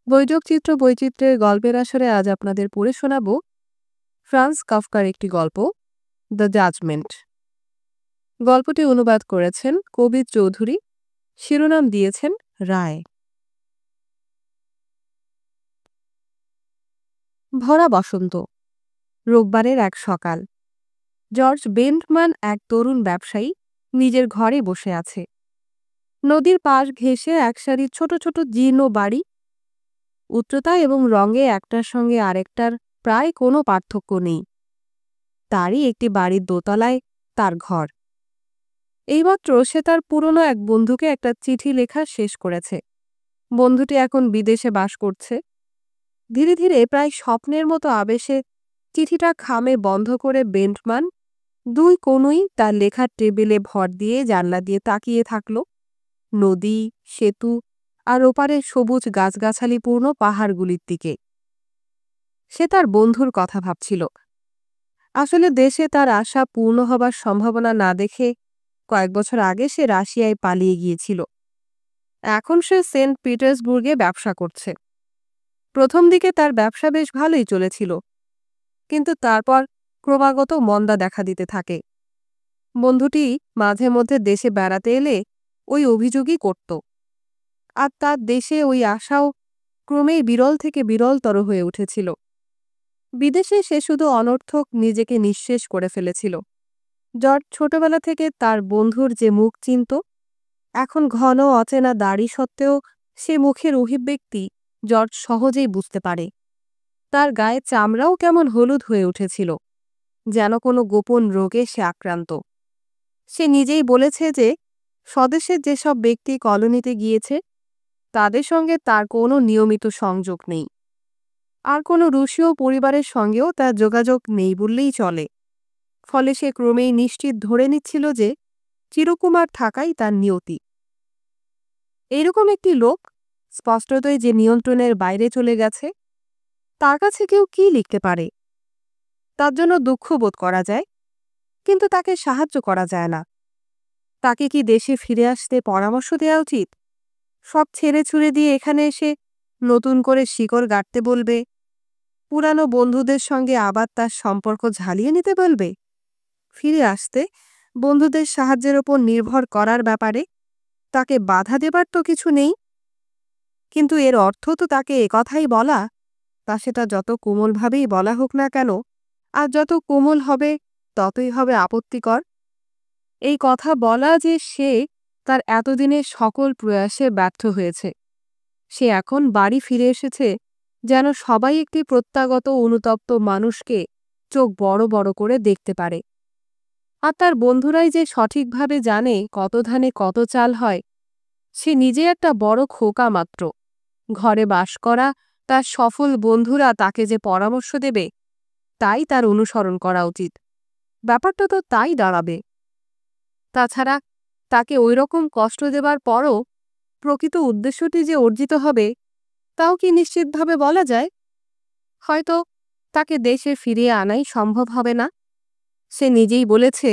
বৈযোগচিত্র বৈচিত্র্যের গল্পের আসরে আজ আপনাদের পড়ে শোনাব ফ্রান্স কাফকার একটি গল্প, দ্য জাজমেন্ট। গল্পটি অনুবাদ করেছেন কবির চৌধুরী, শিরোনাম দিয়েছেন রায়। ভরা বসন্ত, রোববারের এক সকাল। জর্জ বেন্টমান, এক তরুণ ব্যবসায়ী, নিজের ঘরে বসে আছে। নদীর পাশ ঘেঁষে এক সারি ছোট ছোট জীর্ণ বাড়ি, উচ্চতা এবং রঙে একটার সঙ্গে আরেকটার প্রায় কোনো পার্থক্য নেই। তারই একটি বাড়ির দোতলায় তার ঘর। এইমাত্র সে তার পুরনো এক বন্ধুকে একটা চিঠি লেখা শেষ করেছে। বন্ধুটি এখন বিদেশে বাস করছে। ধীরে ধীরে, প্রায় স্বপ্নের মতো আবেশে চিঠিটা খামে বন্ধ করে বেন্টমান দুই কোণই তার লেখার টেবিলে ভর দিয়ে জানলা দিয়ে তাকিয়ে থাকল নদী, সেতু আর ওপারে সবুজ গাছগাছালিপূর্ণ পাহাড়গুলির দিকে। সে তার বন্ধুর কথা ভাবছিল। আসলে দেশে তার আশা পূর্ণ হবার সম্ভাবনা না দেখে কয়েক বছর আগে সে রাশিয়ায় পালিয়ে গিয়েছিল। এখন সে সেন্ট পিটার্সবুর্গে ব্যবসা করছে। প্রথম দিকে তার ব্যবসা বেশ ভালোই চলেছিল, কিন্তু তারপর ক্রমাগত মন্দা দেখা দিতে থাকে। বন্ধুটি মাঝে মধ্যে দেশে বেড়াতে এলে ওই অভিযোগই করত, আর তার দেশে ওই আশাও ক্রমেই বিরল থেকে বিরলতর হয়ে উঠেছিল। বিদেশে সে শুধু অনর্থক নিজেকে নিঃশেষ করে ফেলেছিল। জর্জ ছোটবেলা থেকে তার বন্ধুর যে মুখ চিনত, এখন ঘন অচেনা দাড়ি সত্ত্বেও সে মুখের অভিব্যক্তি জর্জ সহজেই বুঝতে পারে। তার গায়ে চামড়াও কেমন হলুদ হয়ে উঠেছিল, যেন কোনো গোপন রোগে সে আক্রান্ত। সে নিজেই বলেছে যে স্বদেশের যেসব ব্যক্তি কলোনিতে গিয়েছে তাদের সঙ্গে তার কোনো নিয়মিত সংযোগ নেই, আর কোনো রুশীয় পরিবারের সঙ্গেও তার যোগাযোগ নেই বললেই চলে। ফলে সে ক্রমেই নিশ্চিত ধরে নিচ্ছিল যে চিরকুমার থাকাই তার নিয়তি। এইরকম একটি লোক স্পষ্টতই যে নিয়ন্ত্রণের বাইরে চলে গেছে, তার কাছে কেউ কি লিখতে পারে? তার জন্য দুঃখ বোধ করা যায়, কিন্তু তাকে সাহায্য করা যায় না। তাকে কি দেশে ফিরে আসতে পরামর্শ দেওয়া উচিত? সব ছেড়ে ছুড়ে দিয়ে এখানে এসে নতুন করে শিকড় গাঁটতে বলবে? পুরানো বন্ধুদের সঙ্গে আবার তার সম্পর্ক ঝালিয়ে নিতে বলবে? ফিরে আসতে বন্ধুদের সাহায্যের ওপর নির্ভর করার ব্যাপারে তাকে বাধা দেবার তো কিছু নেই। কিন্তু এর অর্থ তো তাকে একথাই বলা, তা সেটা যত কোমলভাবেই বলা হোক না কেন, আর যত কোমল হবে ততই হবে আপত্তিকর। এই কথা বলা যে সে তার এতদিনের সকল প্রয়াসে ব্যর্থ হয়েছে। সে এখন বাড়ি ফিরে এসেছে যেন সবাই একটি প্রত্যাগত অনুতপ্ত মানুষকে চোখ বড় বড় করে দেখতে পারে। আর তার বন্ধুরাই যে সঠিকভাবে জানে কত ধানে কত চাল হয়, সে নিজে একটা বড় খোকা মাত্র। ঘরে বাস করা তার সফল বন্ধুরা তাকে যে পরামর্শ দেবে তাই তার অনুসরণ করা উচিত। ব্যাপারটা তো তাই দাঁড়াবে। তাছাড়া তাকে ওই রকম কষ্ট দেবার পরও প্রকৃত উদ্দেশ্যটি যে অর্জিত হবে তাও কি নিশ্চিতভাবে বলা যায়? হয়তো তাকে দেশে ফিরিয়ে আনাই সম্ভব হবে না। সে নিজেই বলেছে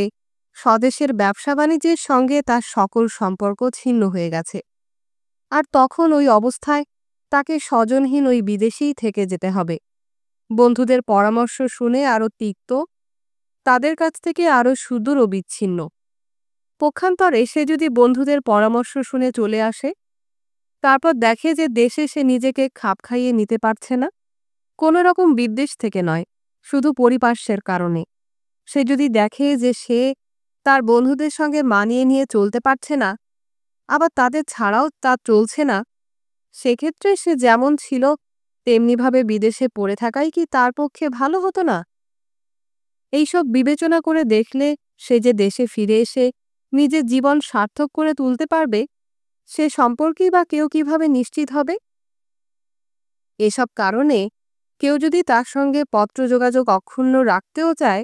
স্বদেশের ব্যবসা বাণিজ্যের সঙ্গে তার সকল সম্পর্ক ছিন্ন হয়ে গেছে, আর তখন ওই অবস্থায় তাকে স্বজনহীন ওই বিদেশেই থেকে যেতে হবে। বন্ধুদের পরামর্শ শুনে আরও তিক্ত, তাদের কাছ থেকে আরও সুদূর ও বিচ্ছিন্ন। পক্ষান্তরে সে যদি বন্ধুদের পরামর্শ শুনে চলে আসে, তারপর দেখে যে দেশে সে নিজেকে খাপ খাইয়ে নিতে পারছে না, কোনো রকম বিদ্বেষ থেকে নয়, শুধু পরিপার্শ্বের কারণে। সে যদি দেখে যে সে তার বন্ধুদের সঙ্গে মানিয়ে নিয়ে চলতে পারছে না, আবার তাদের ছাড়াও তা চলছে না, সেক্ষেত্রে সে যেমন ছিল তেমনিভাবে বিদেশে পড়ে থাকাই কি তার পক্ষে ভালো হতো না? এইসব বিবেচনা করে দেখলে সে যে দেশে ফিরে এসে নিজের জীবন সার্থক করে তুলতে পারবে, সে সম্পর্কেই বা কেউ কিভাবে নিশ্চিত হবে? এসব কারণে কেউ যদি তার সঙ্গে পত্র যোগাযোগ অক্ষুণ্ণ রাখতেও চায়,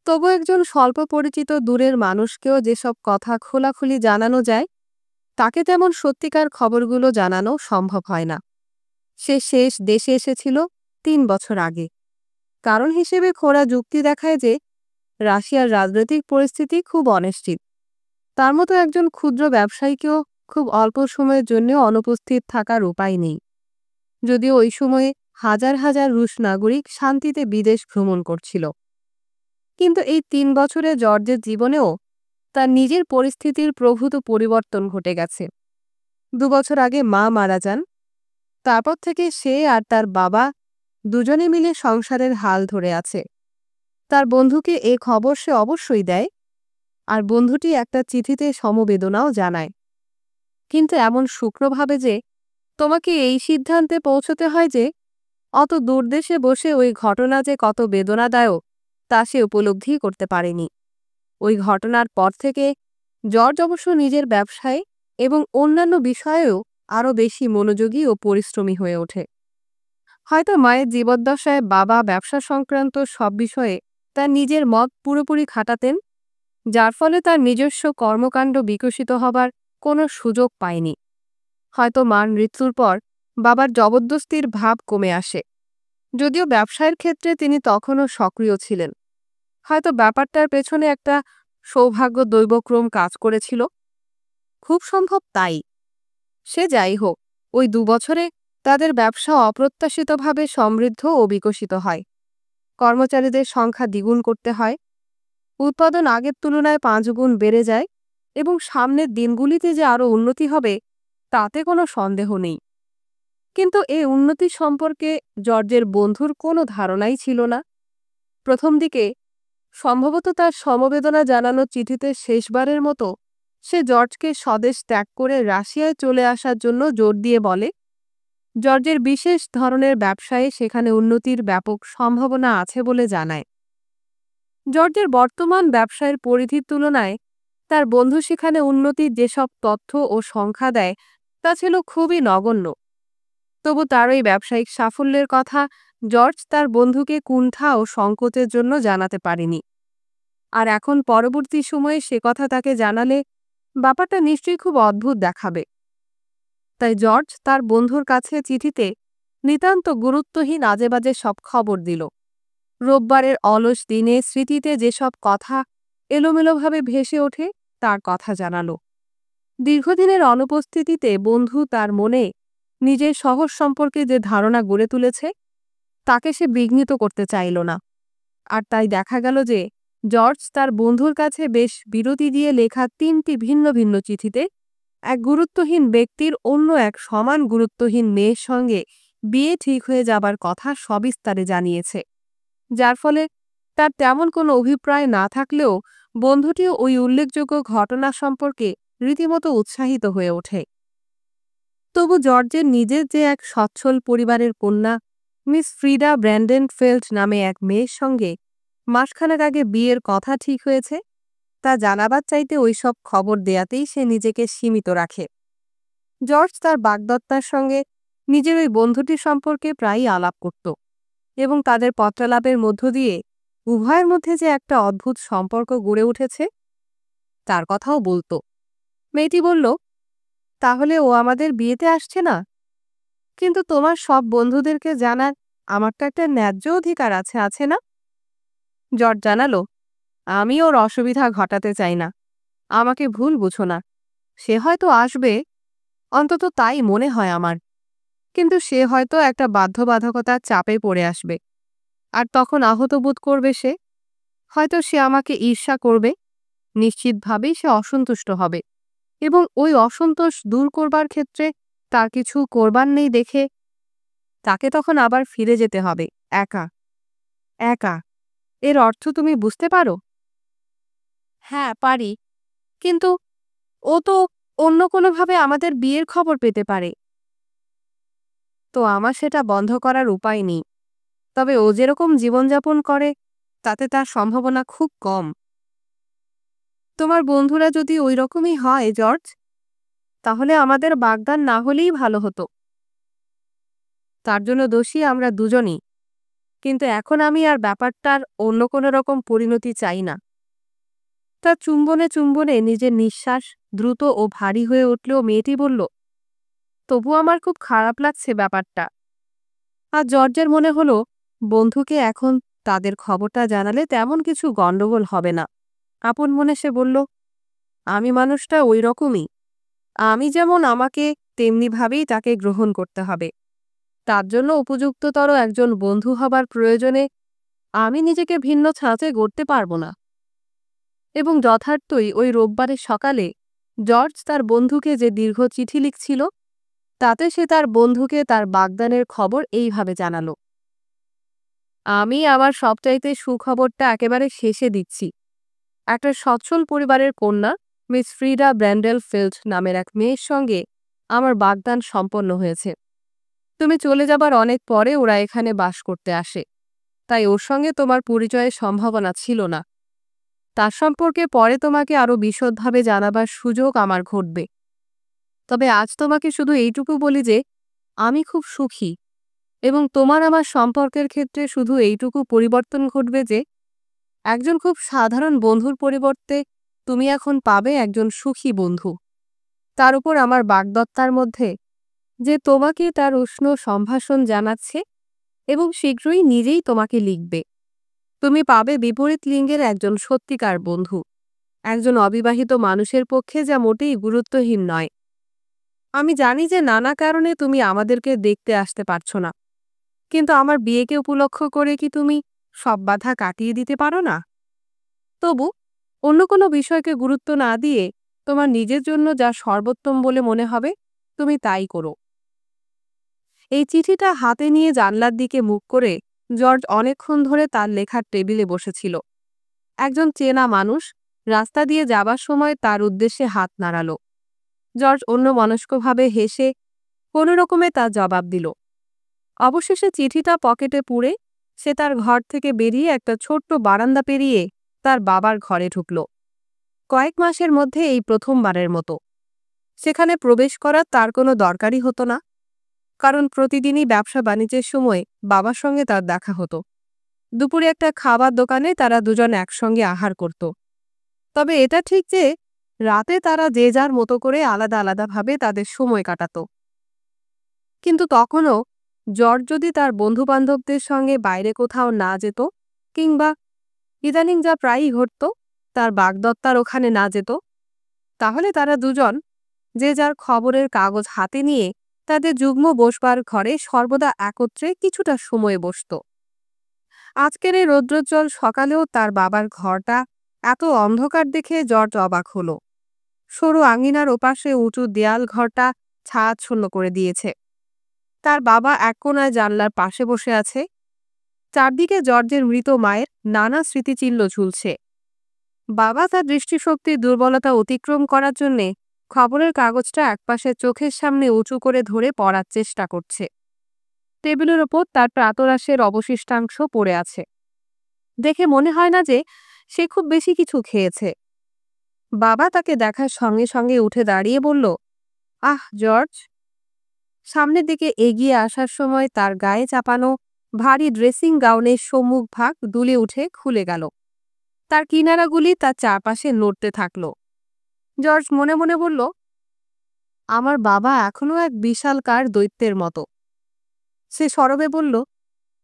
তবু একজন স্বল্প পরিচিত দূরের মানুষকেও যেসব কথা খোলাখুলি জানানো যায়, তাকে তেমন সত্যিকার খবরগুলো জানানো সম্ভব হয় না। সে শেষ দেশে এসেছিল ৩ বছর আগে। কারণ হিসেবে খোঁড়া যুক্তি দেখায় যে রাশিয়ার রাজনৈতিক পরিস্থিতি খুব অনিশ্চিত। তার মতো একজন ক্ষুদ্র ব্যবসায়ীকেও খুব অল্প সময়ের জন্য অনুপস্থিত থাকার উপায় নেই। যদিও ওই সময়ে হাজার হাজার রুশ নাগরিক শান্তিতে বিদেশ ভ্রমণ করছিল। কিন্তু এই ৩ বছরে জর্জের জীবনেও তার নিজের পরিস্থিতির প্রভূত পরিবর্তন ঘটে গেছে। ২ বছর আগে মা মারা যান। তারপর থেকে সে আর তার বাবা দুজনে মিলে সংসারের হাল ধরে আছে। তার বন্ধুকে এ খবর সে অবশ্যই দেয়, আর বন্ধুটি একটা চিঠিতে সমবেদনাও জানায়। কিন্তু এমন শুকনোভাবে যে তোমাকে এই সিদ্ধান্তে পৌঁছতে হয় যে অত দূরদেশে বসে ওই ঘটনা যে কত বেদনাদায়ক তা সে উপলব্ধি করতে পারেনি। ওই ঘটনার পর থেকে জর্জ অবশ্য নিজের ব্যবসায় এবং অন্যান্য বিষয়েও আরও বেশি মনোযোগী ও পরিশ্রমী হয়ে ওঠে। হয়তো মায়ের জীবদ্দশায় বাবা ব্যবসা সংক্রান্ত সব বিষয়ে তার নিজের মত পুরোপুরি খাটাতেন, যার ফলে তার নিজস্ব কর্মকাণ্ড বিকশিত হবার কোনো সুযোগ পায়নি। হয়তো মার মৃত্যুর পর বাবার জবরদস্তির ভাব কমে আসে, যদিও ব্যবসায়ের ক্ষেত্রে তিনি তখনও সক্রিয় ছিলেন। হয়তো ব্যাপারটার পেছনে একটা সৌভাগ্য দৈবক্রম কাজ করেছিল। খুব সম্ভব তাই। সে যাই হোক, ওই ২ বছরে তাদের ব্যবসা অপ্রত্যাশিতভাবে সমৃদ্ধ ও বিকশিত হয়। কর্মচারীদের সংখ্যা দ্বিগুণ করতে হয়, উৎপাদন আগের তুলনায় ৫ গুণ বেড়ে যায় এবং সামনের দিনগুলিতে যে আরও উন্নতি হবে তাতে কোনো সন্দেহ নেই। কিন্তু এই উন্নতি সম্পর্কে জর্জের বন্ধুর কোনো ধারণাই ছিল না। প্রথম দিকে সম্ভবত তার সমবেদনা জানানো চিঠিতে শেষবারের মতো সে জর্জকে স্বদেশ ত্যাগ করে রাশিয়ায় চলে আসার জন্য জোর দিয়ে বলে। জর্জের বিশেষ ধরনের ব্যবসায়ে সেখানে উন্নতির ব্যাপক সম্ভাবনা আছে বলে জানায়। জর্জের বর্তমান ব্যবসায়ের পরিধির তুলনায় তার বন্ধু সেখানে উন্নতির যেসব তথ্য ও সংখ্যা দেয় তা ছিল খুবই নগণ্য। তবু তার ওই ব্যবসায়িক সাফল্যের কথা জর্জ তার বন্ধুকে কুণ্ঠা ও সংকোচের জন্য জানাতে পারেনি। আর এখন পরবর্তী সময়ে সে কথা তাকে জানালে ব্যাপারটা নিশ্চয়ই খুব অদ্ভুত দেখাবে। তাই জর্জ তার বন্ধুর কাছে চিঠিতে নিতান্ত গুরুত্বহীন আজেবাজে সব খবর দিল। রোববারের অলস দিনে স্মৃতিতে যেসব কথা এলোমেলোভাবে ভেসে ওঠে তার কথা জানালো। দীর্ঘদিনের অনুপস্থিতিতে বন্ধু তার মনে নিজের শহর সম্পর্কে যে ধারণা গড়ে তুলেছে তাকে সে বিঘ্নিত করতে চাইল না। আর তাই দেখা গেল যে জর্জ তার বন্ধুর কাছে বেশ বিরতি দিয়ে লেখা ৩টি ভিন্ন ভিন্ন চিঠিতে এক গুরুত্বহীন ব্যক্তির অন্য এক সমান গুরুত্বহীন মেয়ের সঙ্গে বিয়ে ঠিক হয়ে যাবার কথা সবিস্তারে জানিয়েছে, যার ফলে তার তেমন কোনো অভিপ্রায় না থাকলেও বন্ধুটিও ওই উল্লেখযোগ্য ঘটনা সম্পর্কে রীতিমতো উৎসাহিত হয়ে ওঠে। তবু জর্জের নিজের যে এক সচ্ছল পরিবারের কন্যা মিস ফ্রিডা ব্র্যান্ডেনফেল্ড নামে এক মেয়ের সঙ্গে মাসখানেক আগে বিয়ের কথা ঠিক হয়েছে তা জানাবার চাইতে ওইসব খবর দেয়াতেই সে নিজেকে সীমিত রাখে। জর্জ তার বাগদত্তার সঙ্গে নিজের ওই বন্ধুটির সম্পর্কে প্রায়ই আলাপ করত এবং তাদের পত্রালাপের মধ্য দিয়ে উভয়ের মধ্যে যে একটা অদ্ভুত সম্পর্ক গড়ে উঠেছে তার কথাও বলত। মেয়েটি বলল, তাহলে ও আমাদের বিয়েতে আসছে না? কিন্তু তোমার সব বন্ধুদেরকে জানার আমার তো একটা ন্যায্য অধিকার আছে, আছে না? জর্জ জানালো, আমি ওর অসুবিধা ঘটাতে চাই না। আমাকে ভুল বুঝো না। সে হয়তো আসবে, অন্তত তাই মনে হয় আমার। কিন্তু সে হয়তো একটা বাধ্যবাধকতার চাপে পড়ে আসবে, আর তখন আহত বোধ করবে সে। হয়তো সে আমাকে ঈর্ষা করবে, নিশ্চিতভাবেই সে অসন্তুষ্ট হবে এবং ওই অসন্তোষ দূর করবার ক্ষেত্রে তার কিছু করবার নেই দেখে তাকে তখন আবার ফিরে যেতে হবে একা একা। এর অর্থ তুমি বুঝতে পারো? হ্যাঁ, পারি। কিন্তু ও তো অন্য কোনোভাবে আমাদের বিয়ের খবর পেতে পারে। তো আমার সেটা বন্ধ করার উপায় নেই। তবে ও যেরকম জীবনযাপন করে তাতে তার সম্ভাবনা খুব কম। তোমার বন্ধুরা যদি ওই রকমই হয় জর্জ, তাহলে আমাদের বাগদান না হলেই ভালো হতো। তার জন্য দোষী আমরা দুজনই। কিন্তু এখন আমি আর ব্যাপারটার অন্য কোনো রকম পরিণতি চাই না। তার চুম্বনে চুম্বনে নিজের নিঃশ্বাস দ্রুত ও ভারী হয়ে উঠলেও মেয়েটি বলল, তবু আমার খুব খারাপ লাগছে ব্যাপারটা। আর জর্জের মনে হলো বন্ধুকে এখন তাদের খবরটা জানালে তেমন কিছু গণ্ডগোল হবে না। আপন মনে সে বলল, আমি মানুষটা ওই রকমই। আমি যেমন আমাকে তেমনিভাবেই তাকে গ্রহণ করতে হবে। তার জন্য উপযুক্ততর একজন বন্ধু হবার প্রয়োজনে আমি নিজেকে ভিন্ন ছাঁচে গড়তে পারব না। এবং যথার্থই ওই রোববারের সকালে জর্জ তার বন্ধুকে যে দীর্ঘ চিঠি লিখছিল, তাতে সে তার বন্ধুকে তার বাগদানের খবর এইভাবে জানালো: আমি আমার সবচাইতে সুখবরটা একেবারে শেষে দিচ্ছি। একটা সচ্ছল পরিবারের কন্যা মিস ফ্রিডা ব্র্যান্ডেলফিল্ড নামের এক মেয়ের সঙ্গে আমার বাগদান সম্পন্ন হয়েছে। তুমি চলে যাবার অনেক পরে ওরা এখানে বাস করতে আসে, তাই ওর সঙ্গে তোমার পরিচয়ের সম্ভাবনা ছিল না। তার সম্পর্কে পরে তোমাকে আরও বিশদভাবে জানাবার সুযোগ আমার ঘটবে। তবে আজ তোমাকে শুধু এইটুকু বলি যে আমি খুব সুখী, এবং তোমার আমার সম্পর্কের ক্ষেত্রে শুধু এইটুকু পরিবর্তন ঘটবে যে একজন খুব সাধারণ বন্ধুর পরিবর্তে তুমি এখন পাবে একজন সুখী বন্ধু। তার উপর আমার বাগদত্তার মধ্যে যে তোমাকে তার উষ্ণ সম্ভাষণ জানাচ্ছে এবং শীঘ্রই নিজেই তোমাকে লিখবে। তুমি পাবে বিপরীত লিঙ্গের একজন সত্যিকার বন্ধু, একজন অবিবাহিত মানুষের পক্ষে যা মোটেই গুরুত্বহীন নয়। আমি জানি যে নানা কারণে তুমি আমাদেরকে দেখতে আসতে পারছো না, কিন্তু আমার বিয়েকে উপলক্ষ করে কি তুমি সব বাধা কাটিয়ে দিতে পারো না? তবু অন্য কোনো বিষয়কে গুরুত্ব না দিয়ে তোমার নিজের জন্য যা সর্বোত্তম বলে মনে হবে তুমি তাই করো। এই চিঠিটা হাতে নিয়ে জানলার দিকে মুখ করে জর্জ অনেকক্ষণ ধরে তার লেখার টেবিলে বসেছিল। একজন চেনা মানুষ রাস্তা দিয়ে যাবার সময় তার উদ্দেশ্যে হাত নাড়াল। জর্জ অন্যমনস্কভাবে হেসে কোনো রকমে তার জবাব দিল। অবশেষে চিঠিটা পকেটে পুরে সে তার ঘর থেকে বেরিয়ে একটা ছোট্ট বারান্দা পেরিয়ে তার বাবার ঘরে ঢুকল। কয়েক মাসের মধ্যে এই প্রথমবারের মতো সেখানে প্রবেশ করার তার কোনো দরকারই হতো না, কারণ প্রতিদিনই ব্যবসা বাণিজ্যের সময় বাবার সঙ্গে তার দেখা হতো। দুপুরে একটা খাবার দোকানে তারা দুজন একসঙ্গে আহার করত। তবে এটা ঠিক যে রাতে তারা যে যার মতো করে আলাদা আলাদাভাবে তাদের সময় কাটাত। কিন্তু তখনও জর্জ যদি তার বন্ধুবান্ধবদের সঙ্গে বাইরে কোথাও না যেত, কিংবা ইদানিং যা প্রায়ই ঘটত তার বাগদত্তার ওখানে না যেত, তাহলে তারা দুজন যে যার খবরের কাগজ হাতে নিয়ে তাদের যুগ্ম বসবার ঘরে সর্বদা একত্রে কিছুটা সময় বসত। আজকের এই রৌদ্রোজ্জ্বল সকালেও তার বাবার ঘরটা এত অন্ধকার দেখে জর্জ অবাক হল। সরু আঙিনার ওপাশে উঁচু দেয়াল ঘরটা ছায়াচ্ছন্ন করে দিয়েছে। তার বাবা এক কোণায় জানলার পাশে বসে আছে। চারদিকে জর্জের মৃত মায়ের নানা স্মৃতিচিহ্ন ঝুলছে। বাবা তার দৃষ্টিশক্তির দুর্বলতা অতিক্রম করার জন্যে খবরের কাগজটা একপাশে চোখের সামনে উঁচু করে ধরে পড়ার চেষ্টা করছে। টেবিলের ওপর তার প্রাতরাশের অবশিষ্টাংশ পড়ে আছে। দেখে মনে হয় না যে সে খুব বেশি কিছু খেয়েছে। বাবা তাকে দেখার সঙ্গে সঙ্গে উঠে দাঁড়িয়ে বলল, আহ জর্জ। সামনের দিকে এগিয়ে আসার সময় তার গায়ে চাপানো ভারী ড্রেসিং গাউনের সম্মুখ ভাগ দুলে উঠে খুলে গেল। তার কিনারাগুলি তার চারপাশে নড়তে থাকল। জর্জ মনে মনে বলল, আমার বাবা এখনো এক বিশালকার দৈত্যের মতো। সে সরবে বলল,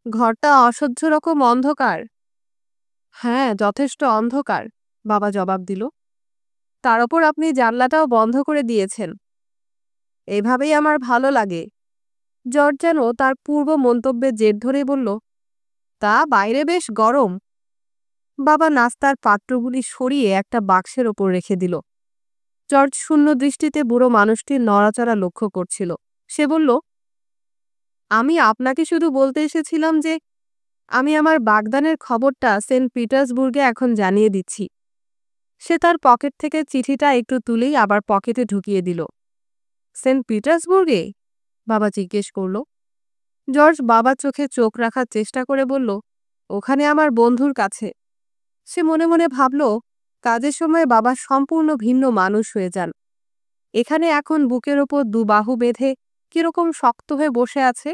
ঘরটা অসহ্য রকম অন্ধকার। হ্যাঁ, যথেষ্ট অন্ধকার, বাবা জবাব দিল। তার ওপর আপনি জানলাটাও বন্ধ করে দিয়েছেন। এভাবেই আমার ভালো লাগে। জর্জ যেন তার পূর্ব মন্তব্যের জের ধরে বলল, তা বাইরে বেশ গরম। বাবা নাস্তার পাত্রগুলি সরিয়ে একটা বাক্সের ওপর রেখে দিল। জর্জ শূন্য দৃষ্টিতে বুড়ো মানুষটির নড়াচড়া লক্ষ্য করছিল। সে বলল, আমি আপনাকে শুধু বলতে এসেছিলাম যে আমি আমার বাগদানের খবরটা সেন্ট পিটার্সবুর্গে এখন জানিয়ে দিচ্ছি। সে তার পকেট থেকে চিঠিটা একটু তুলেই আবার পকেটে ঢুকিয়ে দিল। সেন্ট পিটার্সবুর্গে? বাবা জিজ্ঞেস করল। জর্জ বাবার চোখে চোখ রাখার চেষ্টা করে বলল, ওখানে আমার বন্ধুর কাছে। সে মনে মনে ভাবল, কাজের সময় বাবা সম্পূর্ণ ভিন্ন মানুষ হয়ে যান। এখানে এখন বুকের ওপর দুবাহু বেঁধে কিরকম শক্ত হয়ে বসে আছে।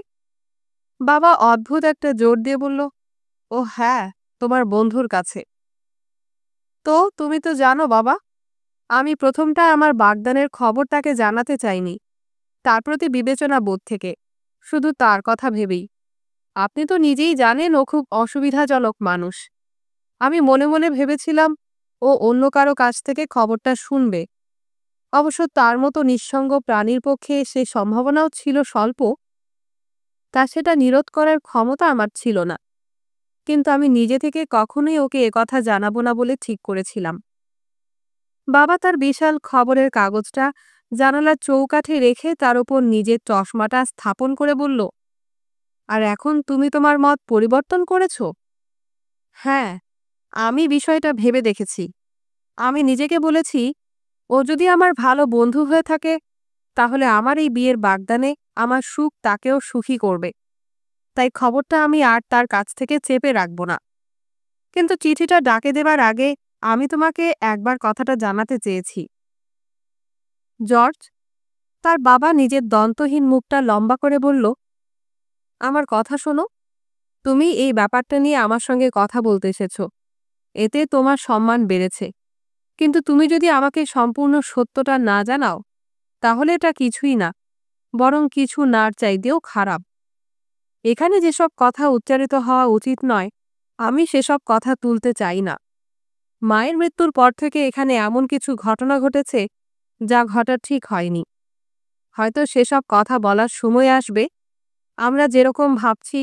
বাবা অদ্ভুত একটা জোর দিয়ে বলল, ও হ্যাঁ, তোমার বন্ধুর কাছে। তো তুমি তো জানো বাবা, আমি প্রথমটা আমার বাগদানের খবর তাকে জানাতে চাইনি, তার প্রতি বিবেচনা বোধ থেকে, শুধু তার কথা ভেবেই। আপনি তো নিজেই জানেন ও খুব অসুবিধাজনক মানুষ। আমি মনে মনে ভেবেছিলাম ও অন্য কারো কাছ থেকে খবরটা শুনবে। অবশ্য তার মতো নিঃসঙ্গ প্রাণীর পক্ষে সে সম্ভাবনাও ছিল স্বল্প। তা সেটা নিরোধ করার ক্ষমতা আমার ছিল না, কিন্তু আমি নিজে থেকে কখনোই ওকে একথা জানাবো না বলে ঠিক করেছিলাম। বাবা তার বিশাল খবরের কাগজটা জানালার চৌকাঠে রেখে তার উপর নিজের চশমাটা স্থাপন করে বলল, আর এখন তুমি তোমার মত পরিবর্তন করেছ? হ্যাঁ, আমি বিষয়টা ভেবে দেখেছি। আমি নিজেকে বলেছি, ও যদি আমার ভালো বন্ধু হয়ে থাকে তাহলে আমার এই বিয়ের বাগদানে আমার সুখ তাকেও সুখী করবে। তাই খবরটা আমি আর তার কাছ থেকে চেপে রাখব না। কিন্তু চিঠিটা ডাকে দেবার আগে আমি তোমাকে একবার কথাটা জানাতে চেয়েছি। জর্জ, তার বাবা নিজের দন্তহীন মুখটা লম্বা করে বলল, আমার কথা শোনো। তুমি এই ব্যাপারটা নিয়ে আমার সঙ্গে কথা বলতে এসেছ, এতে তোমার সম্মান বেড়েছে। কিন্তু তুমি যদি আমাকে সম্পূর্ণ সত্যটা না জানাও তাহলে এটা কিছুই না, বরং কিছু না চাইতেও খারাপ। এখানে যেসব কথা উচ্চারিত হওয়া উচিত নয়, আমি সেসব কথা তুলতে চাই না। মায়ের মৃত্যুর পর থেকে এখানে এমন কিছু ঘটনা ঘটেছে যা ঘটার ঠিক হয়নি। হয়তো সেসব কথা বলার সময় আসবে, আমরা যেরকম ভাবছি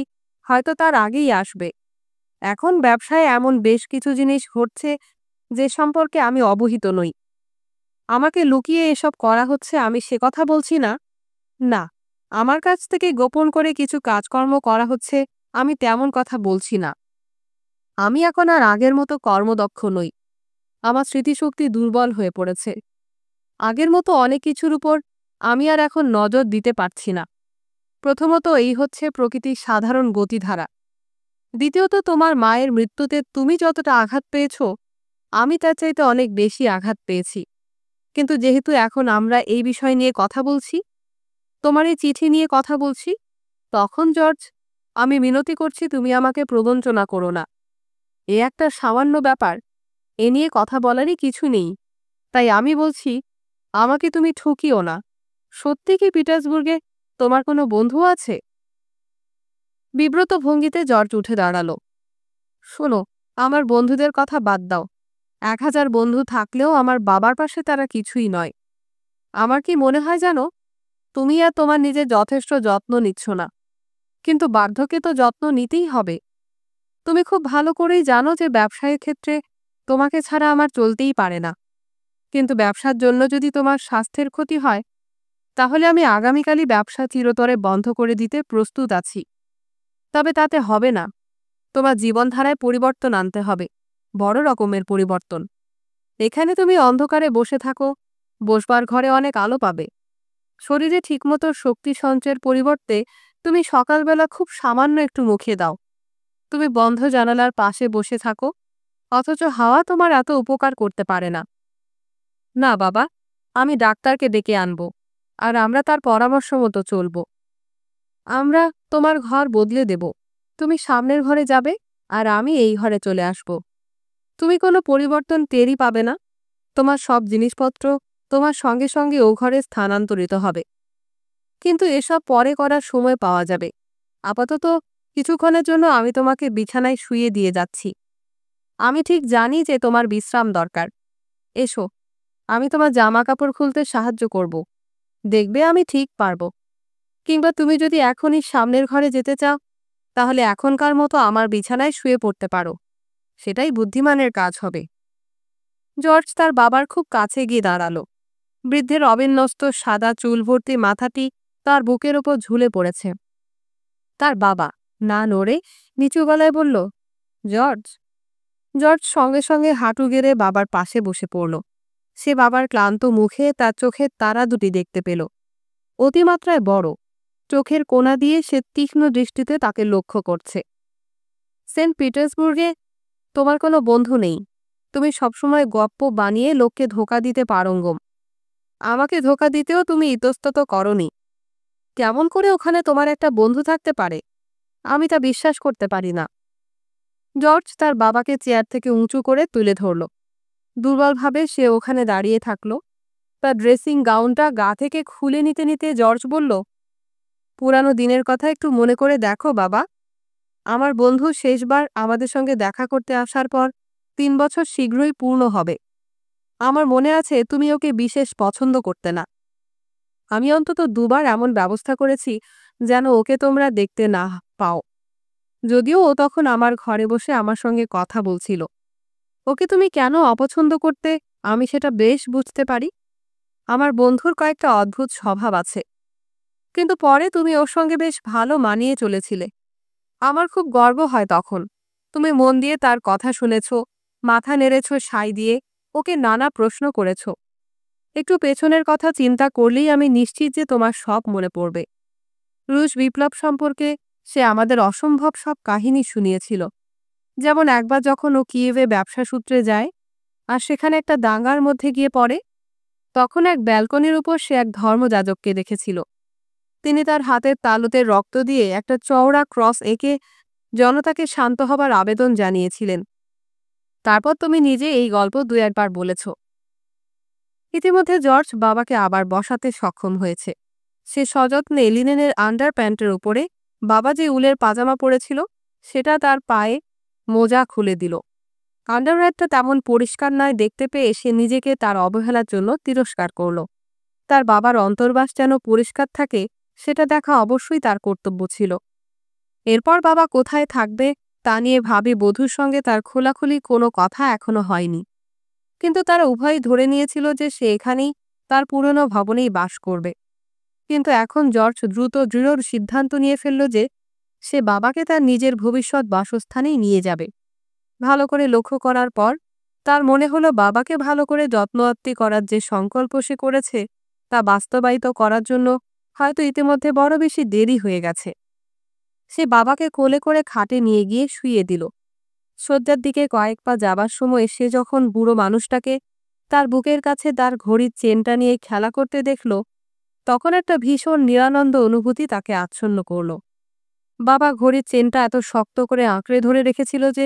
হয়তো তার আগেই আসবে। এখন ব্যবসায় এমন বেশ কিছু জিনিস ঘটছে যে সম্পর্কে আমি অবহিত নই। আমাকে লুকিয়ে এসব করা হচ্ছে আমি সে কথা বলছি না। না, আমার কাছ থেকে গোপন করে কিছু কাজকর্ম করা হচ্ছে আমি তেমন কথা বলছি না। আমি এখন আর আগের মতো কর্মদক্ষ নই। আমার স্মৃতিশক্তি দুর্বল হয়ে পড়েছে। আগের মতো অনেক কিছুর উপর আমি আর এখন নজর দিতে পারছি না। প্রথমত এই হচ্ছে প্রকৃতির সাধারণ গতিধারা। দ্বিতীয়ত তোমার মায়ের মৃত্যুতে তুমি যতটা আঘাত পেয়েছ আমি তার চাইতে অনেক বেশি আঘাত পেয়েছি। কিন্তু যেহেতু এখন আমরা এই বিষয় নিয়ে কথা বলছি, তোমার এই চিঠি নিয়ে কথা বলছি, তখন জর্জ, আমি মিনতি করছি তুমি আমাকে প্রবঞ্চনা করো না। এ একটা সামান্য ব্যাপার, এ নিয়ে কথা বলারই কিছু নেই। তাই আমি বলছি, আমাকে তুমি ঠকিও না। সত্যি কি পিটার্সবুর্গে তোমার কোনো বন্ধু আছে? বিব্রত ভঙ্গিতে জর্জ উঠে দাঁড়ালো। শোনো, আমার বন্ধুদের কথা বাদ দাও। 1000 বন্ধু থাকলেও আমার বাবার পাশে তারা কিছুই নয়। আমার কি মনে হয় জানো, তুমি আর তোমার নিজের যথেষ্ট যত্ন নিচ্ছ না। কিন্তু বার্ধক্যে তো যত্ন নিতেই হবে। তুমি খুব ভালো করেই জানো যে ব্যবসায়ের ক্ষেত্রে তোমাকে ছাড়া আমার চলতেই পারে না। কিন্তু ব্যবসার জন্য যদি তোমার স্বাস্থ্যের ক্ষতি হয় তাহলে আমি আগামীকালই ব্যবসা চিরতরে বন্ধ করে দিতে প্রস্তুত আছি। তবে তাতে হবে না। তোমার জীবনধারায় পরিবর্তন আনতে হবে, বড় রকমের পরিবর্তন। এখানে তুমি অন্ধকারে বসে থাকো, বসবার ঘরে অনেক আলো পাবে। শরীরে ঠিকমতো শক্তি সঞ্চয়ের পরিবর্তে তুমি সকালবেলা খুব সামান্য একটু মুখে দাও। তুমি বন্ধ জানালার পাশে বসে থাকো, অথচ হাওয়া তোমার এত উপকার করতে পারে না। না বাবা, আমি ডাক্তারকে ডেকে আনব, আর আমরা তার পরামর্শ মতো চলব। আমরা তোমার ঘর বদলে দেব। তুমি সামনের ঘরে যাবে আর আমি এই ঘরে চলে আসব। তুমি কোনো পরিবর্তন টেরই পাবে না। তোমার সব জিনিসপত্র তোমার সঙ্গে সঙ্গে ও ঘরে স্থানান্তরিত হবে। কিন্তু এসব পরে করার সময় পাওয়া যাবে। আপাতত কিছুক্ষণের জন্য আমি তোমাকে বিছানায় শুইয়ে দিয়ে যাচ্ছি। আমি ঠিক জানি যে তোমার বিশ্রাম দরকার। এসো, আমি তোমার জামা কাপড় খুলতে সাহায্য করব। দেখবে আমি ঠিক পারব। কিংবা তুমি যদি এখনই সামনের ঘরে যেতে চাও তাহলে এখনকার মতো আমার বিছানায় শুয়ে পড়তে পারো। সেটাই বুদ্ধিমানের কাজ হবে। জর্জ তার বাবার খুব কাছে গিয়ে দাঁড়ালো। বৃদ্ধের অবিন্যস্ত সাদা চুল ভর্তি মাথাটি তার বুকের ওপর ঝুলে পড়েছে। তার বাবা না নড়ে নিচু গলায় বলল, জর্জ। জর্জ সঙ্গে সঙ্গে হাঁটু গেড়ে বাবার পাশে বসে পড়ল। সে বাবার ক্লান্ত মুখে তার চোখের তারা দুটি দেখতে পেল। অতিমাত্রায় বড় চোখের কোণা দিয়ে সে তীক্ষ্ণ দৃষ্টিতে তাকে লক্ষ্য করছে। সেন্ট পিটার্সবুর্গে তোমার কোনো বন্ধু নেই। তুমি সবসময় গপ্প বানিয়ে লোককে ধোঁকা দিতে পারঙ্গম। আমাকে ধোঁকা দিতেও তুমি ইতস্তত করনি। কেমন করে ওখানে তোমার একটা বন্ধু থাকতে পারে? আমি তা বিশ্বাস করতে পারি না। জর্জ তার বাবাকে চেয়ার থেকে উঁচু করে তুলে ধরল। দুর্বলভাবে সে ওখানে দাঁড়িয়ে থাকল। তার ড্রেসিং গাউনটা গা থেকে খুলে নিতে নিতে জর্জ বলল, পুরানো দিনের কথা একটু মনে করে দেখো বাবা। আমার বন্ধু শেষবার আমাদের সঙ্গে দেখা করতে আসার পর 3 বছর শীঘ্রই পূর্ণ হবে। আমার মনে আছে তুমি ওকে বিশেষ পছন্দ করতে না। আমি অন্তত 2 বার এমন ব্যবস্থা করেছি যেন ওকে তোমরা দেখতে না পাও। যদিও ও তখন আমার ঘরে বসে আমার সঙ্গে কথা বলছিল। ওকে তুমি কেন অপছন্দ করতে আমি সেটা বেশ বুঝতে পারি। আমার বন্ধুর কয়েকটা অদ্ভুত স্বভাব আছে, কিন্তু পরে তুমি ওর সঙ্গে বেশ ভালো মানিয়ে চলেছিলে। আমার খুব গর্ব হয় তখন। তুমি মন দিয়ে তার কথা শুনেছ, মাথা নেড়েছ সাই দিয়ে, ওকে নানা প্রশ্ন করেছ। একটু পেছনের কথা চিন্তা করলেই আমি নিশ্চিত যে তোমার সব মনে পড়বে। রুশ বিপ্লব সম্পর্কে সে আমাদের অসম্ভব সব কাহিনী শুনিয়েছিল। যেমন একবার যখন ও কিয়েভে ব্যবসা সূত্রে যায় আর সেখানে একটা দাঙ্গার মধ্যে গিয়ে পড়ে, তখন এক ব্যালকনির উপর সে এক ধর্মযাজককে দেখেছিল। তিনি তার হাতের তালুতে রক্ত দিয়ে একটা চওড়া ক্রস এঁকে জনতাকে শান্ত হবার আবেদন জানিয়েছিলেন। তারপর তুমি নিজে এই গল্প দুই একবার বলেছ। ইতিমধ্যে জর্জ বাবাকে আবার বসাতে সক্ষম হয়েছে। সে সযত্নে লিনেনের আন্ডার প্যান্টের উপরে বাবা যে উলের পাজামা পরেছিল সেটা তার পায়ে মোজা খুলে দিল। আন্ডারওয়্যারটা তেমন পরিষ্কার নয় দেখতে পেয়ে সে নিজেকে তার অবহেলার জন্য তিরস্কার করল। তার বাবার অন্তর্বাস যেন পরিষ্কার থাকে সেটা দেখা অবশ্যই তার কর্তব্য ছিল। এরপর বাবা কোথায় থাকবে তা নিয়ে ভাবি বধূর সঙ্গে তার খোলাখুলি কোনো কথা এখনো হয়নি, কিন্তু তারা উভয়ই ধরে নিয়েছিল যে সে এখানেই তার পুরনো ভবনেই বাস করবে। কিন্তু এখন জর্জ দ্রুত দৃঢ় সিদ্ধান্ত নিয়ে ফেলল যে সে বাবাকে তার নিজের ভবিষ্যৎ বাসস্থানেই নিয়ে যাবে। ভালো করে লক্ষ্য করার পর তার মনে হলো বাবাকে ভালো করে যত্নআত্তি করার যে সংকল্প সে করেছে তা বাস্তবায়িত করার জন্য হয়তো ইতিমধ্যে বড় বেশি দেরি হয়ে গেছে। সে বাবাকে কোলে করে খাটে নিয়ে গিয়ে শুইয়ে দিল। শয্যার দিকে কয়েক পা যাবার সময় সে যখন বুড়ো মানুষটাকে তার বুকের কাছে তার ঘড়ির চেনটা নিয়ে খেলা করতে দেখল, তখন একটা ভীষণ নিরানন্দ অনুভূতি তাকে আচ্ছন্ন করল। বাবা ঘড়ির চেনটা এত শক্ত করে আঁকড়ে ধরে রেখেছিল যে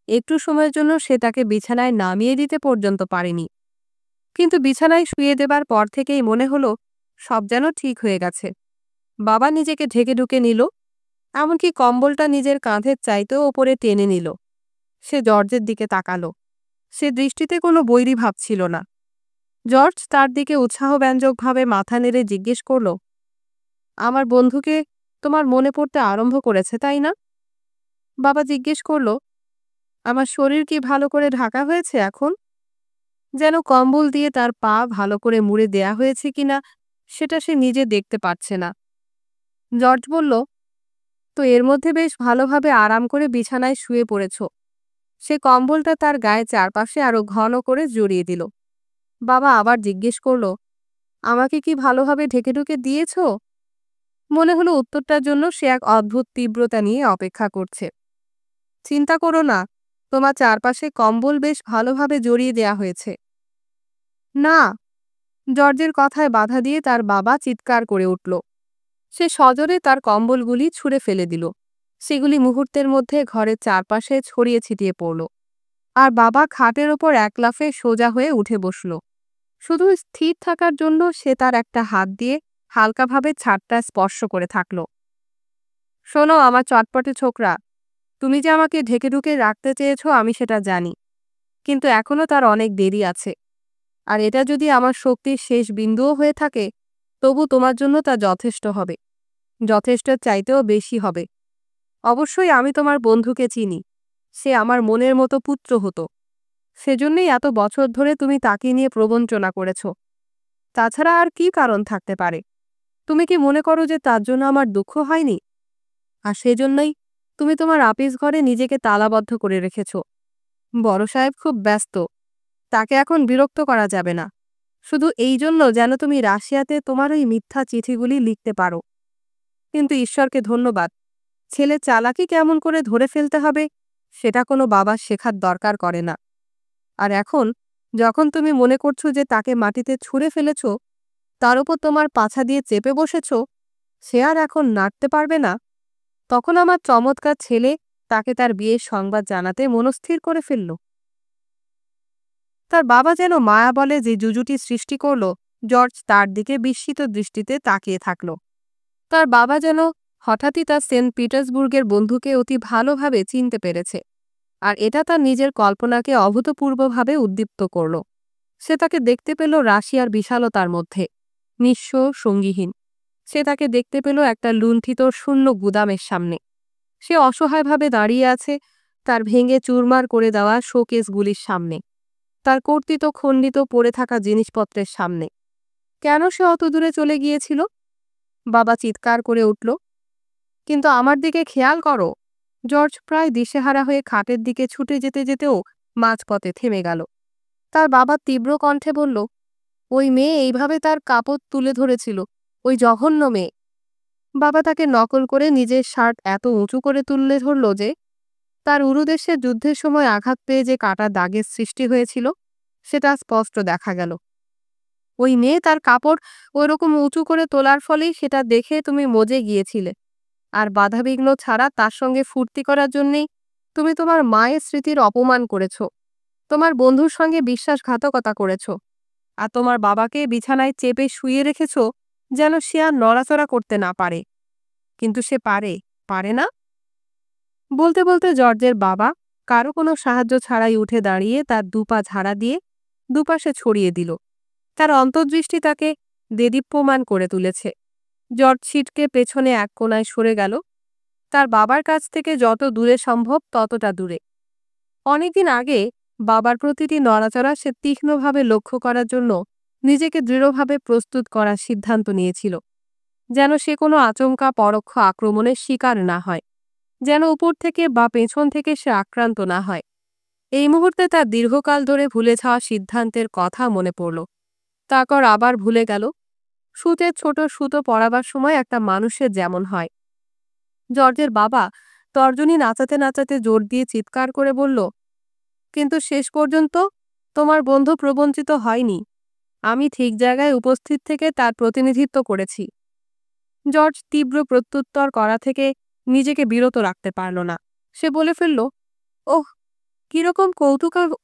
একটু সময়ের জন্য সে তাকে বিছানায় নামিয়ে দিতে পর্যন্ত পারেনি। কিন্তু বিছানায় শুয়ে দেবার পর থেকেই মনে হলো সব যেন ঠিক হয়ে গেছে। বাবা নিজেকে ঢেকে ঢুকে নিল, এমনকি কম্বলটা নিজের কাঁধের চাইতেও ওপরে টেনে নিল। সে জর্জের দিকে তাকালো। সে দৃষ্টিতে কোনো বৈরী ভাব ছিল না। জর্জ তার দিকে উৎসাহব্যঞ্জকভাবে মাথা নেড়ে জিজ্ঞেস করল, আমার বন্ধুকে তোমার মনে পড়তে আরম্ভ করেছে তাই না? বাবা জিজ্ঞেস করল, আমার শরীর কি ভালো করে ঢাকা হয়েছে এখন? যেন কম্বল দিয়ে তার পা ভালো করে মুড়ে দেয়া হয়েছে কিনা সেটা সে নিজে দেখতে পারছে না। জর্জ বলল, তো এর মধ্যে বেশ ভালোভাবে আরাম করে বিছানায় শুয়ে পড়েছ। সে কম্বলটা তার গায়ে চারপাশে আরো ঘন করে জড়িয়ে দিল। বাবা আবার জিজ্ঞেস করল, আমাকে কি ভালোভাবে ঢেকে ঢুকে দিয়েছ? মনে হলো উত্তরটার জন্য সে এক অদ্ভুত তীব্রতা নিয়ে অপেক্ষা করছে। চিন্তা করো না, তোমার চারপাশে কম্বল বেশ ভালোভাবে জড়িয়ে দেয়া হয়েছে। না, জর্জের কথায় বাধা দিয়ে তার বাবা চিৎকার করে উঠল। সে সজোরে তার কম্বলগুলি ছুঁড়ে ফেলে দিল। সেগুলি মুহূর্তের মধ্যে ঘরের চারপাশে ছড়িয়ে ছিটিয়ে পড়ল। আর বাবা খাটের ওপর এক লাফে সোজা হয়ে উঠে বসল। শুধু স্থির থাকার জন্য সে তার একটা হাত দিয়ে হালকাভাবে ছাদটা স্পর্শ করে থাকল। শোনো আমার চটপটে ছোকরা, তুমি যে আমাকে ঢেকে ঢুকে রাখতে চেয়েছ আমি সেটা জানি, কিন্তু এখনো তার অনেক দেরি আছে। আর এটা যদি আমার শক্তির শেষ বিন্দুও হয়ে থাকে তবু তোমার জন্য তা যথেষ্ট হবে, যথেষ্টের চাইতেও বেশি হবে। অবশ্যই আমি তোমার বন্ধুকে চিনি। সে আমার মনের মতো পুত্র হতো। সেজন্যই এত বছর ধরে তুমি তাকে নিয়ে প্রবঞ্চনা করেছ। তাছাড়া আর কি কারণ থাকতে পারে? তুমি কি মনে করো যে তার জন্য আমার দুঃখ হয়নি? আর সেজন্যই তুমি তোমার আপিস ঘরে নিজেকে তালাবদ্ধ করে রেখেছ। বড় সাহেব খুব ব্যস্ত, তাকে এখন বিরক্ত করা যাবে না। শুধু এই জন্য যেন তুমি রাশিয়াতে তোমার ওই মিথ্যা চিঠিগুলি লিখতে পারো। কিন্তু ঈশ্বরকে ধন্যবাদ, ছেলে চালাকি কেমন করে ধরে ফেলতে হবে সেটা কোনো বাবার শেখার দরকার করে না। আর এখন যখন তুমি মনে করছো যে তাকে মাটিতে ছুঁড়ে ফেলেছ, তার উপর তোমার পাছা দিয়ে চেপে বসেছ, সে আর এখন নাড়তে পারবে না, তখন আমার চমৎকার ছেলে তাকে তার বিয়ের সংবাদ জানাতে মনস্থির করে ফেলল। তার বাবা যেন মায়া বলে যে জুজুটি সৃষ্টি করল, জর্জ তার দিকে বিস্মিত দৃষ্টিতে তাকিয়ে থাকল। তার বাবা যেন হঠাৎই তার সেন্ট পিটার্সবুর্গের বন্ধুকে অতি ভালোভাবে চিনতে পেরেছে, আর এটা তার নিজের কল্পনাকে অভূতপূর্বভাবে উদ্দীপ্ত করল। সে তাকে দেখতে পেল রাশিয়ার বিশালতার মধ্যে, নিঃস্ব, সঙ্গীহীন। সে তাকে দেখতে পেল একটা লুণ্ঠিত শূন্য গুদামের সামনে। সে অসহায়ভাবে দাঁড়িয়ে আছে তার ভেঙে চুরমার করে দেওয়া শোকেসগুলির সামনে, তার কর্তৃত খণ্ডিত পড়ে থাকা জিনিসপত্রের সামনে। কেন সে অত দূরে চলে গিয়েছিল? বাবা চিৎকার করে উঠল, কিন্তু আমার দিকে খেয়াল করো। জর্জ প্রায় দিশেহারা হয়ে খাটের দিকে ছুটে যেতে যেতেও মাঝপথে থেমে গেল। তার বাবা তীব্র কণ্ঠে বলল, ওই মেয়ে এইভাবে তার কাপড় তুলে ধরেছিল, ওই জঘন্য মেয়ে। বাবা তাকে নকল করে নিজের শার্ট এত উঁচু করে তুলে ধরল যে তার উরুদেশে যুদ্ধের সময় আঘাত পেয়ে যে কাটা দাগের সৃষ্টি হয়েছিল সেটা স্পষ্ট দেখা গেল। ওই মেয়ে তার কাপড় ওইরকম উঁচু করে তোলার ফলেই সেটা দেখে তুমি মজে গিয়েছিলে, আর বাধাবিঘ্ন ছাড়া তার সঙ্গে ফুর্তি করার জন্যেই তুমি তোমার মায়ের স্মৃতির অপমান করেছ, তোমার বন্ধুর সঙ্গে বিশ্বাসঘাতকতা করেছ, আর তোমার বাবাকে বিছানায় চেপে শুয়ে রেখেছ যেন সে আর নড়াচড়া করতে না পারে। কিন্তু সে পারে, পারে না? বলতে বলতে জর্জের বাবা কারো কোনো সাহায্য ছাড়াই উঠে দাঁড়িয়ে তার দুপা ঝাড়া দিয়ে দুপাশে ছড়িয়ে দিল। তার অন্তর্দৃষ্টি তাকে দেদীপ্যমান করে তুলেছে। জর্জ ছিটকে পেছনে এক কোণায় সরে গেল, তার বাবার কাছ থেকে যত দূরে সম্ভব ততটা দূরে। অনেকদিন আগে বাবার প্রতিটি নড়াচড়া সে তীক্ষ্ণভাবে লক্ষ্য করার জন্য নিজেকে দৃঢ়ভাবে প্রস্তুত করার সিদ্ধান্ত নিয়েছিল, যেন সে কোনো আচমকা পরোক্ষ আক্রমণের শিকার না হয়, যেন উপর থেকে বা পেছন থেকে সে আক্রান্ত না হয়। এই মুহূর্তে তার দীর্ঘকাল ধরে ভুলে যাওয়া সিদ্ধান্তের কথা মনে পড়ল। তারপর আবার ভুলে গেল সুতের ছোট সুতো পরাবার সময় একটা মানুষের যেমন হয়। জর্জের বাবা তর্জনী নাচাতে নাচাতে জোর দিয়ে চিৎকার করে বলল, কিন্তু শেষ পর্যন্ত তোমার বন্ধু প্রবঞ্চিত হয়নি। আমি ঠিক জায়গায় উপস্থিত থেকে তার প্রতিনিধিত্ব করেছি। জর্জ তীব্র প্রত্যুত্তর করা থেকে নিজেকে বিরত রাখতে পারল না। সে বলে ফেলল, ওহ, কিরকম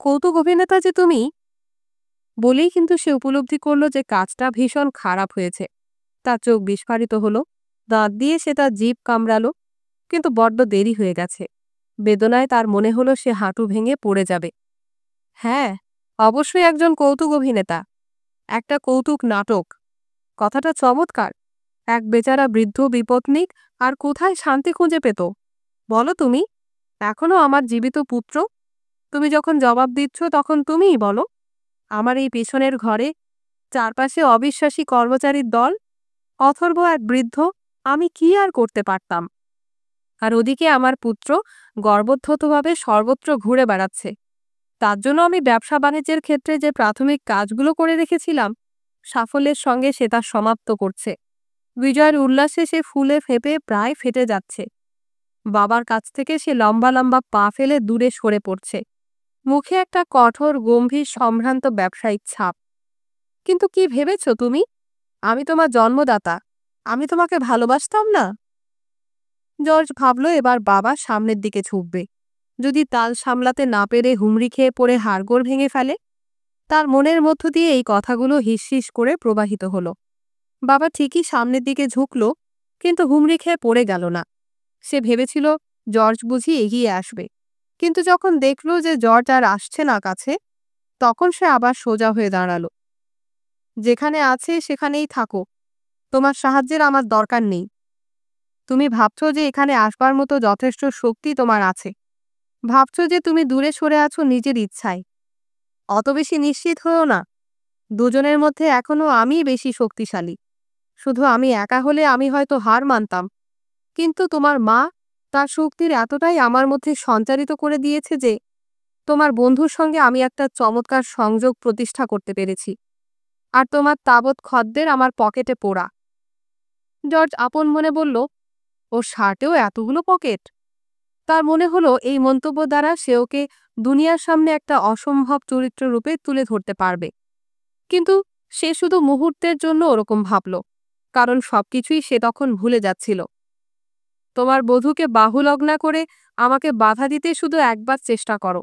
কৌতুক অভিনেতা যে তুমি। বলেই কিন্তু সে উপলব্ধি করল যে কাজটা ভীষণ খারাপ হয়েছে। তার চোখ বিস্ফারিত হলো, দাঁত দিয়ে সে তার জিভ কামড়ালো, কিন্তু বড্ড দেরি হয়ে গেছে। বেদনায় তার মনে হলো সে হাঁটু ভেঙে পড়ে যাবে। হ্যাঁ, অবশ্যই একজন কৌতুক অভিনেতা, একটা কৌতুক নাটক। কথাটা চমৎকার। এক বেচারা বৃদ্ধ বিপত্নিক আর কোথায় শান্তি খুঁজে পেত বলো তুমি? এখনো আমার জীবিত পুত্র। তুমি যখন জবাব দিচ্ছ তখন তুমিই বলো। আমার এই পেছনের ঘরে চারপাশে অবিশ্বাসী কর্মচারীর দল, অথর্ব এক বৃদ্ধ, আমি কি আর করতে পারতাম? আর ওদিকে আমার পুত্র গর্বোদ্ধতভাবে সর্বত্র ঘুরে বেড়াচ্ছে। তার জন্য আমি ব্যবসা বাণিজ্যের ক্ষেত্রে যে প্রাথমিক কাজগুলো করে রেখেছিলাম সাফল্যের সঙ্গে সে তা সমাপ্ত করছে। বিজয়ের উল্লাসে সে ফুলে ফেঁপে প্রায় ফেটে যাচ্ছে। বাবার কাছ থেকে সে লম্বা লম্বা পা ফেলে দূরে সরে পড়ছে, মুখে একটা কঠোর গম্ভীর সম্ভ্রান্ত ব্যবসায়িক ছাপ। কিন্তু কি ভেবেছ তুমি? আমি তোমার জন্মদাতা, আমি তোমাকে ভালোবাসতাম না? জর্জ ভাবল এবার বাবা সামনের দিকে ঝুঁকবে। যদি তাল সামলাতে না পেরে হুমড়ি খেয়ে পড়ে হাড়গোড় ভেঙে ফেলে। তার মনের মধ্য দিয়ে এই কথাগুলো হিসহিস করে প্রবাহিত হলো। বাবা ঠিকই সামনের দিকে ঝুঁকল, কিন্তু হুমড়ি খেয়ে পড়ে গেল না। সে ভেবেছিল জর্জ বুঝি এগিয়ে আসবে, কিন্তু যখন দেখল যে জর্জ আর আসছে না কাছে, তখন সে আবার সোজা হয়ে দাঁড়ালো। যেখানে আছে সেখানেই থাকো, তোমার সাহায্যের আমার দরকার নেই। তুমি ভাবছ যে এখানে আসবার মতো যথেষ্ট শক্তি তোমার আছে, ভাবছ যে তুমি দূরে সরে আছো নিজের ইচ্ছায়। অত বেশি নিশ্চিত হও না। দুজনের মধ্যে এখনো আমিই বেশি শক্তিশালী। শুধু আমি একা হলে আমি হয়তো হার মানতাম, কিন্তু তোমার মা তার শক্তির এতটাই আমার মধ্যে সঞ্চারিত করে দিয়েছে যে তোমার বন্ধুর সঙ্গে আমি একটা চমৎকার সংযোগ প্রতিষ্ঠা করতে পেরেছি। আর তোমার তাবৎ খদ্দের আমার পকেটে পোড়া। জর্জ আপন মনে বলল, ও শার্টেও এতগুলো পকেট। তার মনে হলো এই মন্তব্য দ্বারা সে ওকে দুনিয়ার সামনে একটা অসম্ভব চরিত্র রূপে তুলে ধরতে পারবে। কিন্তু সে শুধু মুহূর্তের জন্য ওরকম ভাবল, কারণ সবকিছুই সে তখন ভুলে যাচ্ছিল। তোমার বধূকে বাহুলগ্না করে আমাকে বাধা দিতে শুধু একবার চেষ্টা করো,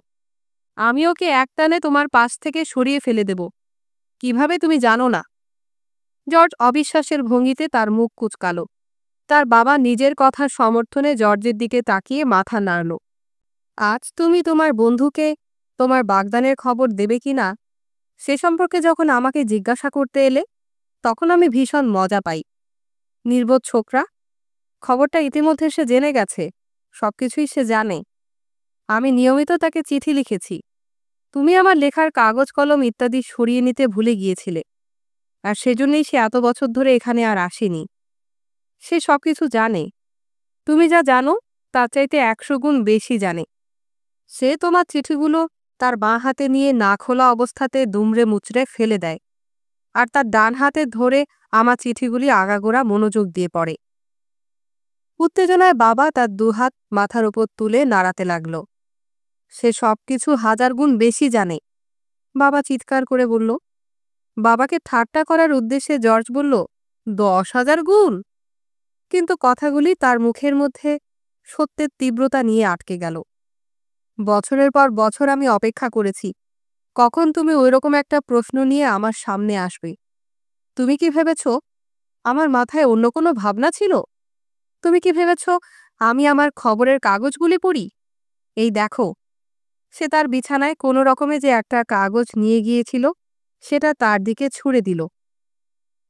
আমি ওকে একটানে তোমার পাশ থেকে সরিয়ে ফেলে দেব। কিভাবে তুমি জানো না? জর্জ অবিশ্বাসের ভঙ্গিতে তার মুখ কুঁচকাল। তার বাবা নিজের কথার সমর্থনে জর্জের দিকে তাকিয়ে মাথা নাড়ল। আজ তুমি তোমার বন্ধুকে তোমার বাগদানের খবর দেবে কি না সে সম্পর্কে যখন আমাকে জিজ্ঞাসা করতে এলে, তখন আমি ভীষণ মজা পাই। নির্বোধ ছোকরা, খবরটা ইতিমধ্যে সে জেনে গেছে। সবকিছুই সে জানে। আমি নিয়মিত তাকে চিঠি লিখেছি। তুমি আমার লেখার কাগজ কলম ইত্যাদি সরিয়ে নিতে ভুলে গিয়েছিলে, আর সেজন্যই সে এত বছর ধরে এখানে আর আসেনি। সে সবকিছু জানে। তুমি যা জানো তার চাইতে 100 গুণ বেশি জানে। সে তোমার চিঠিগুলো তার বাঁ হাতে নিয়ে না খোলা অবস্থাতে দুমড়ে মুচড়ে ফেলে দেয়, আর তার ডান হাতে ধরে আমার চিঠিগুলি আগাগোড়া মনোযোগ দিয়ে পড়ে। উত্তেজনায় বাবা তার দুহাত মাথার উপর তুলে নাড়াতে লাগল। সে সবকিছু 1000 গুণ বেশি জানে, বাবা চিৎকার করে বলল। বাবাকে ঠাট্টা করার উদ্দেশ্যে জর্জ বলল, 10,000 গুণ। কিন্তু কথাগুলি তার মুখের মধ্যে সত্যের তীব্রতা নিয়ে আটকে গেল। বছরের পর বছর আমি অপেক্ষা করেছি কখন তুমি ওইরকম একটা প্রশ্ন নিয়ে আমার সামনে আসবে। তুমি কি ভেবেছ আমার মাথায় অন্য কোনো ভাবনা ছিল? তুমি কি ভেবেছ আমি আমার খবরের কাগজগুলি পড়ি? এই দেখো। সে তার বিছানায় কোনো রকমে যে একটা কাগজ নিয়ে গিয়েছিল সেটা তার দিকে ছুঁড়ে দিল।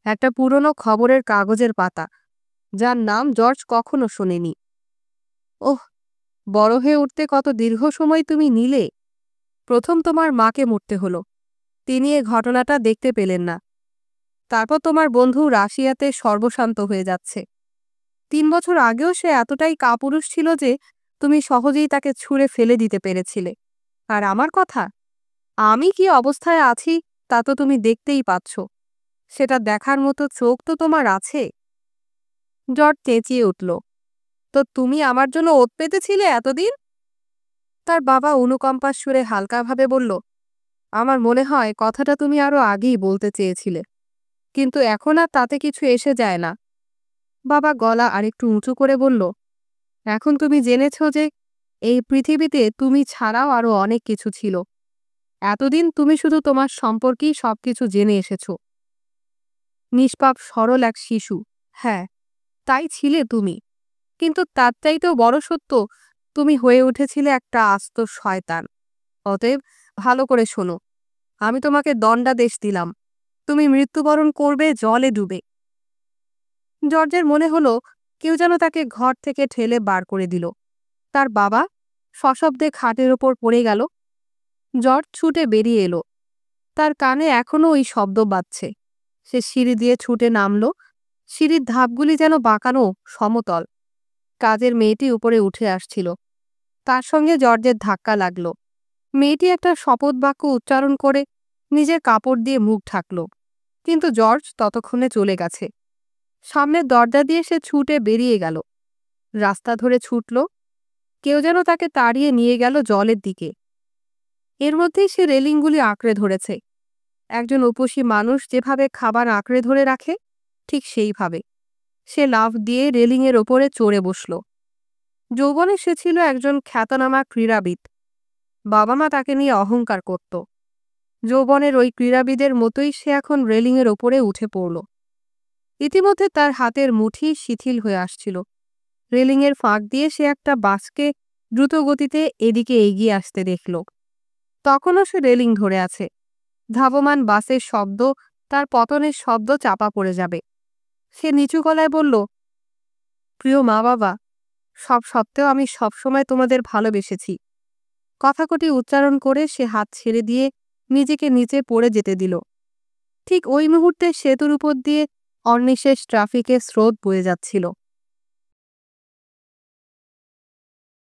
একটা পুরনো খবরের কাগজের পাতা, যার নাম জর্জ কখনো শোনেনি। ওহ, বড় হয়ে উঠতে কত দীর্ঘ সময় তুমি নিলে। প্রথম তোমার মাকে মরতে হলো, তিনি এ ঘটনাটা দেখতে পেলেন না। তারপর তোমার বন্ধু রাশিয়াতে সর্বশান্ত হয়ে যাচ্ছে। 3 বছর আগেও সে এতটাই কাপুরুষ ছিল যে তুমি সহজেই তাকে ছুঁড়ে ফেলে দিতে পেরেছিলে। আর আমার কথা, আমি কি অবস্থায় আছি তা তো তুমি দেখতেই পাচ্ছ। সেটা দেখার মতো চোখ তো তোমার আছে। জর্জ চেঁচিয়ে উঠল, তো তুমি আমার জন্য ওত পেতেছিলে এতদিন? তার বাবা অনুকম্পার সুরে হালকাভাবে বলল, আমার মনে হয় কথাটা তুমি আরো আগেই বলতে চেয়েছিলে, কিন্তু এখন আর তাতে কিছু এসে যায় না। বাবা গলা আরেকটু উঁচু করে বলল, এখন তুমি জেনেছ যে এই পৃথিবীতে তুমি ছাড়াও আরো অনেক কিছু ছিল। এতদিন তুমি শুধু তোমার সম্পর্কেই সবকিছু জেনে এসেছ। নিষ্পাপ সরল এক শিশু, হ্যাঁ, তাই ছিলে তুমি। কিন্তু তার চাইতেও বড় সত্য, তুমি হয়ে উঠেছিলে একটা আস্ত শয়তান। অতএব ভালো করে শোনো, আমি তোমাকে দণ্ডাদেশ দিলাম। তুমি মৃত্যুবরণ করবে জলে ডুবে। জর্জের মনে হলো কেউ যেন তাকে ঘর থেকে ঠেলে বার করে দিল। তার বাবা সশব্দে খাটের ওপর পড়ে গেল। জর্জ ছুটে বেরিয়ে এলো। তার কানে এখনও ওই শব্দ বাজছে। সে সিঁড়ি দিয়ে ছুটে নামল। সিঁড়ির ধাপগুলি যেন বাঁকানো, সমতল। কাজের মেয়েটি উপরে উঠে আসছিল। তার সঙ্গে জর্জের ধাক্কা লাগল। মেয়েটি একটা শপথ বাক্য উচ্চারণ করে নিজের কাপড় দিয়ে মুখ ঢাকল, কিন্তু জর্জ ততক্ষণে চলে গেছে। সামনের দরজা দিয়ে সে ছুটে বেরিয়ে গেল। রাস্তা ধরে ছুটল। কেউ যেন তাকে তাড়িয়ে নিয়ে গেল জলের দিকে। এর মধ্যেই সে রেলিংগুলি আঁকড়ে ধরেছে। একজন উপসী মানুষ যেভাবে খাবার আঁকড়ে ধরে রাখে, ঠিক সেইভাবে সে লাফ দিয়ে রেলিংয়ের ওপরে চড়ে বসল। যৌবনে সে ছিল একজন খ্যাতনামা ক্রীড়াবিদ। বাবা মা তাকে নিয়ে অহংকার করত। যৌবনের ওই ক্রীড়াবিদের মতোই সে এখন রেলিংয়ের ওপরে উঠে পড়ল। ইতিমধ্যে তার হাতের মুঠি শিথিল হয়ে আসছিল। রেলিংয়ের ফাঁক দিয়ে সে একটা বাসকে দ্রুত গতিতে এদিকে এগিয়ে আসতে দেখল। তখনও সে রেলিং ধরে আছে। ধাবমান বাসের শব্দ তার পতনের শব্দ চাপা পড়ে যাবে। সে নিচু গলায় বলল, প্রিয় মা বাবা, সব সত্ত্বেও আমি সবসময় তোমাদের ভালোবেসেছি। কথাকটি উচ্চারণ করে সে হাত ছেড়ে দিয়ে নিজেকে নিচে পড়ে যেতে দিল। ঠিক ওই মুহূর্তে সেতুর উপর দিয়ে অনিঃশেষ ট্রাফিকের স্রোত বয়ে যাচ্ছিল।